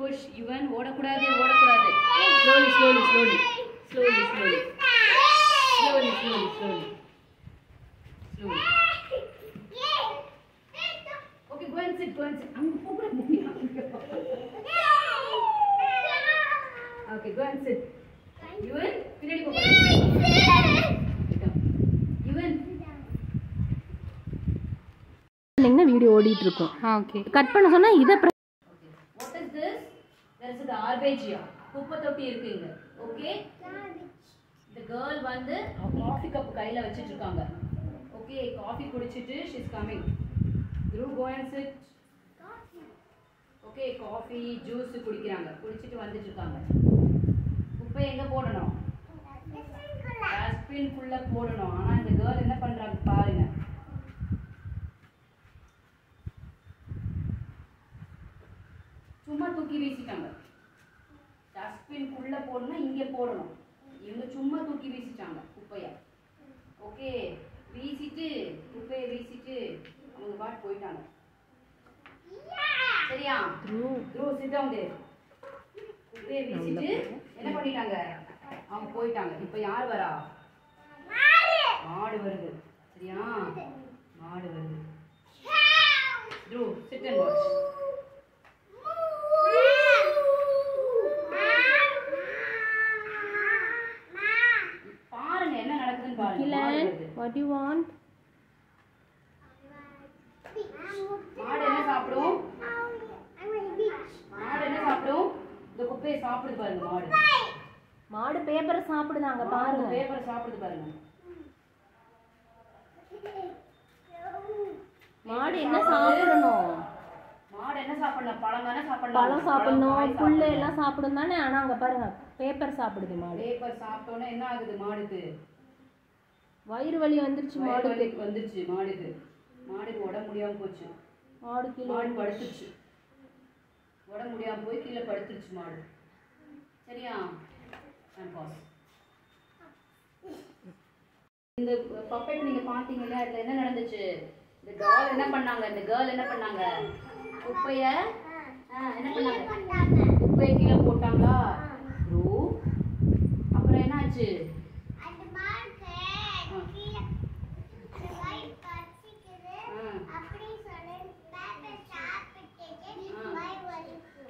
push. Even ஓடக்கூடாது ஓடக்கூடாது. Slowly slowly slowly. Slowly slowly. Slowly slowly slowly. Slowly. Okay, go and sit, go and sit. அங்க போகக்கூடாது. Okay, go and sit. Even பின்னாடி போகக்கூடாது. Even இல்லைங்கன்னா video ஓடிட்டு இருக்கும். Okay cut பண்ண சொன்னா இதை What is this? There is the arbegia. குப்பை தொட்டி இருக்குங்க. ஓகே the girl வந்து காஃபி கப் கையில வச்சிட்டு இருக்காங்க. ஓகே காஃபி குடிச்சிட்டு she is coming. Dhruv, go and sit. Okay coffee juice குடிக்கறாங்க. குடிச்சிட்டு வந்துட்டு இருக்காங்க. குப்பை எங்க போடணும்? டஸ்ட்பின் குள்ள போடணும். ஆனா இந்த girl என்ன பண்றாங்க பாருங்க. சும்மா தூக்கி வீசிட்டாங்க. டஸ்ட்பின் குள்ள போடணும்னா இங்க போடணும். இவங்க சும்மா தூக்கி வீசிட்டாங்க குப்பைய. ஓகே வீசிட்டு குப்பையை வீசிட்டு அவங்க பாட்டு போயிட்டாங்க. சரியா? Dhruv, sit down there. குப்பையை வீசிட்டு என்ன பண்ணிட்டாங்க? அவங்க போயிட்டாங்க. இப்போ யார் வரா? மாடு வருது. சரியா? மாடு வருது. Dhruv, sit and watch. பாருங்க என்ன நடக்குதுன்னு பாருங்க. What do you want? மாடு என்ன சாப்பிடும்? மாடு என்ன சாப்பிடும்? இந்த குப்பையை சாப்பிடுது பாருங்க மாடு. மாடு பேப்பரை சாப்பிடுதாங்க பாருங்க. பேப்பரை சாப்பிடுது பாருங்க. மாடு என்ன சாப்பிடணும்? மாடு என்ன சாப்பிடணும்? பழம் தானே சாப்பிடணும். பழம் சாப்பிடணும், புல்லு எல்லாம் சாப்பிடும் தானே. ஆனா அங்க பாருங்க பேப்பர் சாப்பிடுது மாடு. பேப்பர் சாப்பிட்டோன்னே என்ன ஆகுது மாடுக்கு? வயிறு வலி வந்துருச்சு மாடுக்கு. வந்துருச்சு மாடுக்கு. மாடுக்கு உடம்பு முடியாம போச்சு. மாடு கீழே மாடு படுத்துச்சு. உடம்பு முடியாம போய் கீழே படுத்துருச்சு மாடு. சரியா? இந்த பப்பெட் நீங்க பாத்தீங்கல்ல, அதுல என்ன நடந்துச்சு? இந்த டால் என்ன பண்ணாங்க? இந்த கேர்ள் என்ன பண்ணாங்க? குப்பைய என்ன பண்ணாங்க? குப்பையை கீழே போட்டாங்களா? அப்புறம் என்ன ஆச்சு?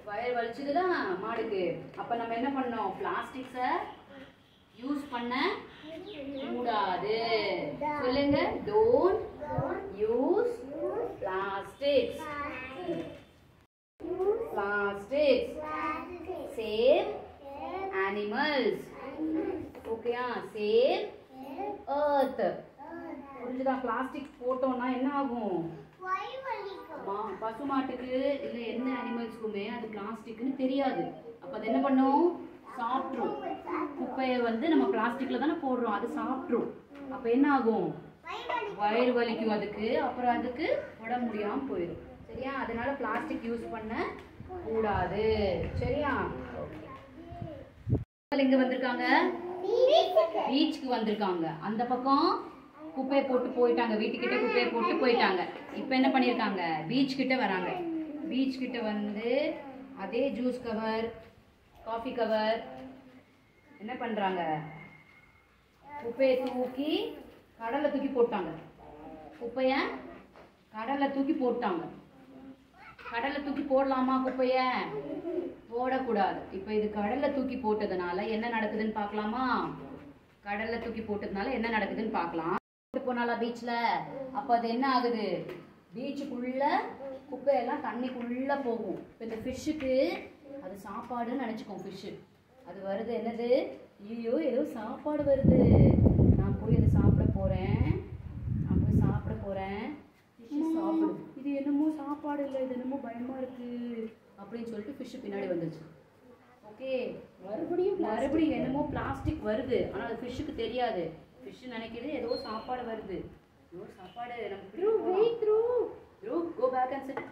வயிறு வலிச்சதுல மாடுக்கு. அப்ப நம்ம என்ன பண்ணோம்? பிளாஸ்டிக்ஸை யூஸ் பண்ண கூடாது. சொல்லுங்க, don't use plastics. Plastics save animals. ஓகேயா? save earth. புரிஞ்சுதா? பிளாஸ்டிக் போட்டோம்னா என்ன ஆகும்? பசுமாட்டுக்கு இல்ல எந்த அனிமல்ஸ்க்குமே அது பிளாஸ்டிக்னு தெரியாது. அப்ப அது என்ன பண்ணும்? சாப்பிட்ரும். குப்பையை வந்து நம்ம பிளாஸ்டிக்ல தானே போடுறோம், அது சாப்பிட்ரும். அப்ப என்ன ஆகும்? வயிறு வலிக்கும் அதுக்கு. அப்புறம் அதுக்கு உடம்பு முடியாம போயிடும். சரியா? அதனால பிளாஸ்டிக் யூஸ் பண்ண கூடாது. சரியா? எங்க வந்திருக்காங்க? பீச்சுக்கு வந்திருக்காங்க. அந்த பக்கம் குப்பையை போட்டு போயிட்டாங்க. வீட்டுக்கிட்ட குப்பையை போட்டு போயிட்டாங்க. இப்போ என்ன பண்ணியிருக்காங்க? பீச் கிட்ட வராங்க. பீச் கிட்ட வந்து அதே ஜூஸ் கவர், காஃபி கவர் என்ன பண்ணுறாங்க? குப்பையை தூக்கி கடலில் தூக்கி போட்டாங்க. குப்பையை கடலில் தூக்கி போட்டாங்க. கடலில் தூக்கி போடலாமா? குப்பையை போடக்கூடாது. இப்போ இது கடலில் தூக்கி போட்டதுனால என்ன நடக்குதுன்னு பார்க்கலாமா? கடலில் தூக்கி போட்டதுனால என்ன நடக்குதுன்னு பார்க்கலாம். போனாலா பீச்சில்? அப்போ அது என்ன ஆகுது? பீச்சுக்குள்ள குப்பையெல்லாம் தண்ணிக்குள்ளே போகும். இப்போ இந்த ஃபிஷ்ஷுக்கு அது சாப்பாடுன்னு நினச்சிக்கோம். ஃபிஷ்ஷு அது வருது. என்னது? ஐயோ ஏதோ சாப்பாடு வருது, நான் போய் அதை சாப்பிட போகிறேன், நான் போய் சாப்பிட போகிறேன். ஃபிஷ்ஷு சாப்பிடுது. இது என்னமோ சாப்பாடு இல்லை, இது என்னமோ பயமாக இருக்குது அப்படின்னு சொல்லிட்டு ஃபிஷ்ஷு பின்னாடி வந்துச்சு. ஓகே, மறுபடியும் என்னமோ பிளாஸ்டிக் வருது. ஆனால் அது ஃபிஷ்ஷுக்கு தெரியாது. ஃபிஷ் நினைக்கிறது ஏதோ சாப்பாடு வருது. ஏதோ சாப்பாடு நமக்கு. Go back and sit.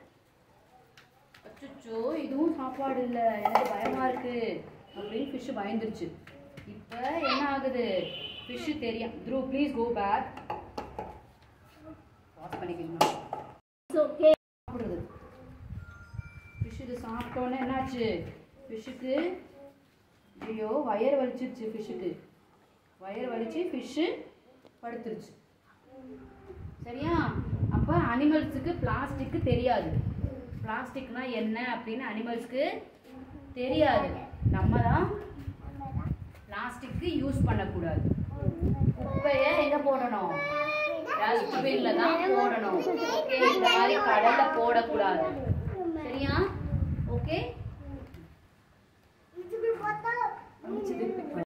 அச்சோ இதுவும் சாப்பாடு இல்லை, எனக்கு பயமா இருக்கு அப்படின்னு ஃபிஷ் பயந்துருச்சு. இப்போ என்ன ஆகுது? ஃபிஷ் தெரியும். Through please go back. Pass பண்ணிக்கணும். சாப்பிடுறது ஃபிஷ். இது சாப்பிட்டோன்னே என்ன என்னாச்சு ஃபிஷ்ஷுக்கு ஐயோ வயர் வலிச்சிருச்சு ஃபிஷ்ஷுக்கு வயர் வலிச்சு ஃபிஷ்ஷு படுத்துருச்சு சரியா அப்போ அனிமல்ஸுக்கு பிளாஸ்டிக்கு தெரியாது பிளாஸ்டிக்னா என்ன அப்படின்னு அனிமல்ஸ்க்கு தெரியாது நம்ம தான் பிளாஸ்டிக்கு யூஸ் பண்ணக்கூடாது குப்பையை எங்கே போடணும் டஸ்ட்பின்ல தான் போடணும் ஓகே இந்த மாதிரி கடல்ல போடக்கூடாது சரியா ஓகே